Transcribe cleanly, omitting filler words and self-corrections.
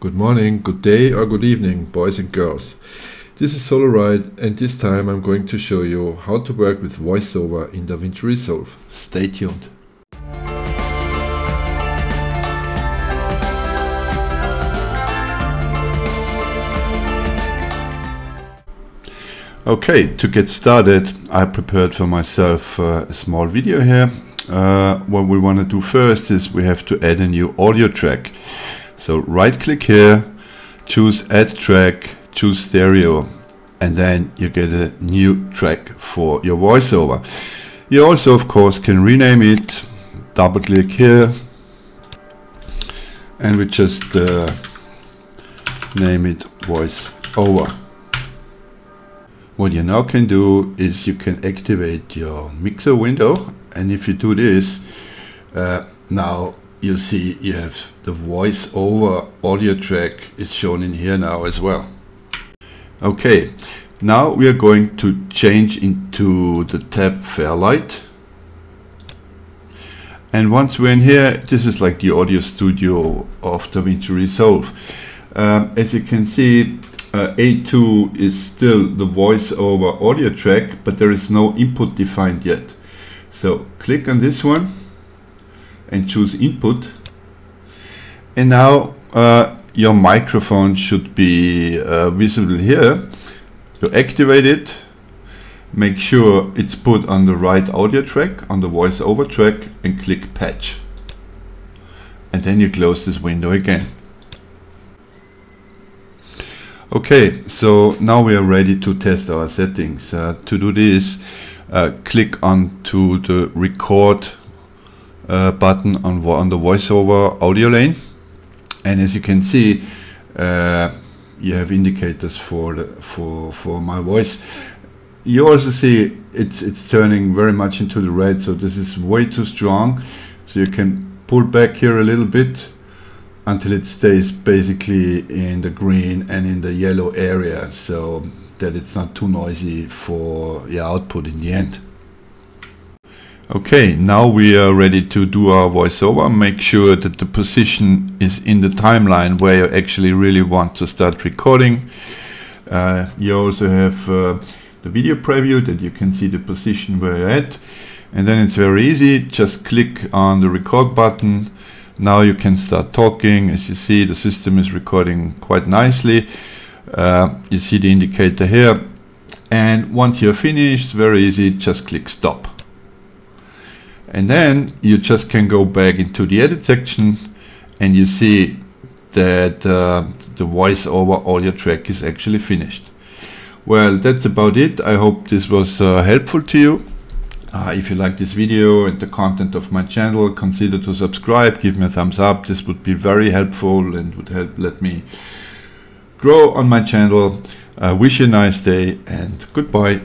Good morning, good day or good evening, boys and girls. This is Solarite, and this time I'm going to show you how to work with Voiceover in Davinci Resolve. Stay tuned. Okay, to get started, I prepared for myself a small video here. What we want to do first is we have to add a new audio track. So right click here, choose add track, choose stereo, and then you get a new track for your voiceover. You also of course can rename it, double click here, and we just name it voiceover. What you now can do is you can activate your mixer window, and if you do this, now you see you have the voiceover audio track is shown in here now as well. Okay, now we are going to change into the tab Fairlight. And once we're in here, this is like the audio studio of Davinci Resolve. As you can see, A2 is still the voiceover audio track, but there is no input defined yet. So click on this one and choose input, and now your microphone should be visible here. You activate it, make sure it's put on the right audio track, on the voiceover track, and click patch, and then you close this window again. Okay, so now we are ready to test our settings. To do this, click onto the record button on the voiceover audio lane, and as you can see, you have indicators for my voice. You also see it's turning very much into the red, so this is way too strong. So you can pull back here a little bit until it stays basically in the green and in the yellow area, so that it's not too noisy for your output in the end. Okay, now we are ready to do our voiceover. Make sure that the position is in the timeline where you actually really want to start recording. You also have the video preview that you can see the position where you're at, and then it's very easy. Just click on the record button. Now you can start talking. As you see, the system is recording quite nicely. You see the indicator here, and once you're finished, very easy, just click stop. And then you just can go back into the edit section, and you see that the voiceover audio track is actually finished. Well, that's about it. I hope this was helpful to you. If you like this video and the content of my channel, consider to subscribe, give me a thumbs up. This would be very helpful and would help let me grow on my channel. I wish you a nice day, and goodbye.